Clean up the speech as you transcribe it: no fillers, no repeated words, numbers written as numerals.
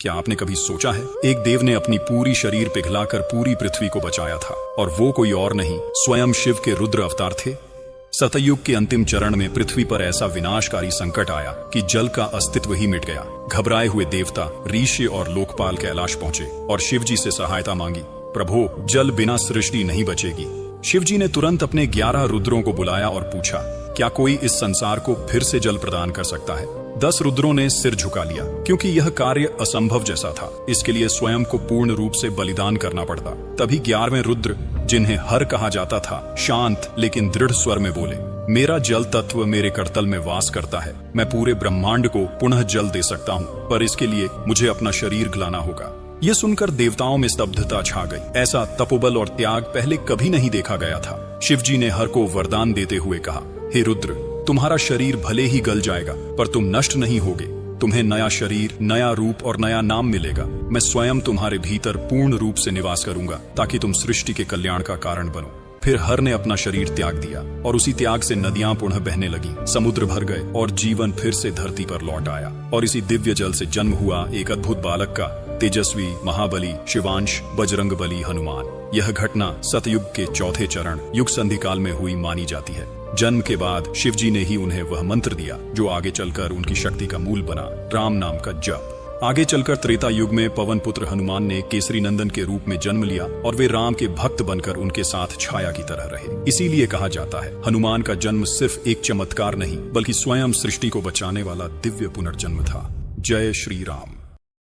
क्या आपने कभी सोचा है, एक देव ने अपनी पूरी शरीर पिघलाकर पूरी पृथ्वी को बचाया था, और वो कोई और नहीं, स्वयं शिव के रुद्र अवतार थे। सतयुग के अंतिम चरण में पृथ्वी पर ऐसा विनाशकारी संकट आया कि जल का अस्तित्व ही मिट गया। घबराए हुए देवता ऋषि और लोकपाल कैलाश पहुंचे और शिव जी से सहायता मांगी। प्रभु, जल बिना सृष्टि नहीं बचेगी। शिव जी ने तुरंत अपने 11 रुद्रों को बुलाया और पूछा, क्या कोई इस संसार को फिर से जल प्रदान कर सकता है? 10 रुद्रों ने सिर झुका लिया, क्योंकि यह कार्य असंभव जैसा था। इसके लिए स्वयं को पूर्ण रूप से बलिदान करना पड़ता। तभी 11वें रुद्र, जिन्हें हर कहा जाता था, शांत लेकिन दृढ़ स्वर में बोले, मेरा जल तत्व मेरे करतल में वास करता है। मैं पूरे ब्रह्मांड को पुनः जल दे सकता हूँ, पर इसके लिए मुझे अपना शरीर गलाना होगा। यह सुनकर देवताओं में स्तब्धता छा गई। ऐसा तपोबल और त्याग पहले कभी नहीं देखा गया था। शिव जी ने हर को वरदान देते हुए कहा, हे रुद्र, तुम्हारा शरीर भले ही गल जाएगा, पर तुम नष्ट नहीं होगे। तुम्हें नया शरीर, नया रूप और नया नाम मिलेगा। मैं स्वयं तुम्हारे भीतर पूर्ण रूप से निवास करूंगा, ताकि तुम सृष्टि के कल्याण का कारण बनो। फिर हर ने अपना शरीर त्याग दिया, और उसी त्याग से नदियां पुनः बहने लगी, समुद्र भर गए और जीवन फिर से धरती पर लौट आया। और इसी दिव्य जल से जन्म हुआ एक अद्भुत बालक का, तेजस्वी, महाबली, शिवांश, बजरंगबली हनुमान। यह घटना सतयुग के चौथे चरण युग संधि काल में हुई मानी जाती है। जन्म के बाद शिव जी ने ही उन्हें वह मंत्र दिया जो आगे चलकर उनकी शक्ति का मूल बना, राम नाम का जप। आगे चलकर त्रेता युग में पवन पुत्र हनुमान ने केसरी नंदन के रूप में जन्म लिया, और वे राम के भक्त बनकर उनके साथ छाया की तरह रहे। इसीलिए कहा जाता है, हनुमान का जन्म सिर्फ एक चमत्कार नहीं, बल्कि स्वयं सृष्टि को बचाने वाला दिव्य पुनर्जन्म था। जय श्री राम।